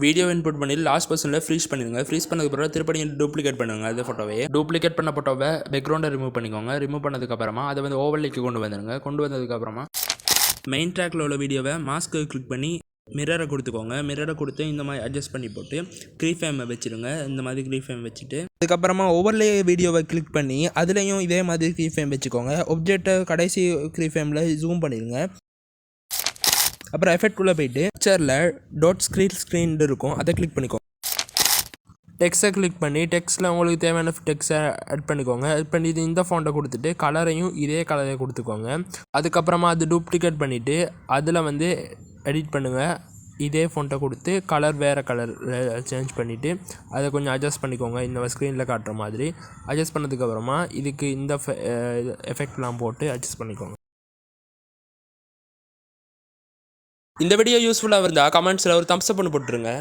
Video input பண்ணி last பர்சனில் freeze பண்ணிடுங்க. Freeze பண்ணதுக்கு அப்புறம் திருப்பி டூப்ளிகேட் பண்ணுங்க. அந்த ஃபோட்டோவை டூப்ளிகேட் பண்ண ஃபோட்டோவை பேக்ரவுண்டை ரிமூவ் பண்ணிக்கோங்க. ரிமூவ் பண்ணதுக்கப்புறமா அதை வந்து ஓவர்லேக்கு கொண்டு வந்துடுங்க. கொண்டு வந்ததுக்கப்புறமா மெயின் ட்ராக்கில் உள்ள வீடியோவை மாஸ்க்கு கிளிக் பண்ணி மிரரை கொடுத்துக்கோங்க. மிரரை கொடுத்து இந்த மாதிரி அட்ஜஸ்ட் பண்ணி போட்டு க்ரீஃபேமை வச்சுருங்க. இந்த மாதிரி க்ரீஃபேம் வச்சுட்டு அதுக்கப்புறமா ஓவர்லே வீடியோவை கிளிக் பண்ணி அதுலேயும் இதே மாதிரி க்ரீஃபேம் வச்சுக்கோங்க. ஒப்ஜெக்டை கடைசி க்ரீஃபேமில் ஜூம் பண்ணிடுங்க. அப்புறம் எஃபெக்ட்குள்ளே போயிட்டு பிக்சரில் டாட் ஸ்க்ரீன் இருக்கும், அதை கிளிக் பண்ணிக்கோங்க. டெக்ஸ்ட்டை கிளிக் பண்ணி டெக்ஸ்ட்டில் உங்களுக்கு தேவையான டெக்ஸ்ட்டை ஆட் பண்ணிக்கோங்க. ஆட் பண்ணிட்டு இந்த ஃபோன்ட்டை கொடுத்துட்டு கலரையும் இதே கலரை கொடுத்துக்கோங்க. அதுக்கப்புறமா அது டூப்ளிகேட் பண்ணிவிட்டு அதில் வந்து எடிட் பண்ணுங்கள். இதே ஃபோன்ட்டை கொடுத்து கலர் வேறு கலர் சேஞ்ச் பண்ணிவிட்டு அதை கொஞ்சம் அட்ஜஸ்ட் பண்ணிக்கோங்க. இந்த ஸ்க்ரீனில் காட்டுற மாதிரி அட்ஜஸ்ட் பண்ணதுக்கப்புறமா இதுக்கு இந்த எஃபெக்ட்லாம் போட்டு அட்ஜஸ்ட் பண்ணிக்கோங்க. இந்த வீடியோ யூஸ்ஃபுல்லாக இருந்தால் கமெண்ட்ஸில் ஒரு தம்ஸ் அப் பண்ணி போட்டுருங்க.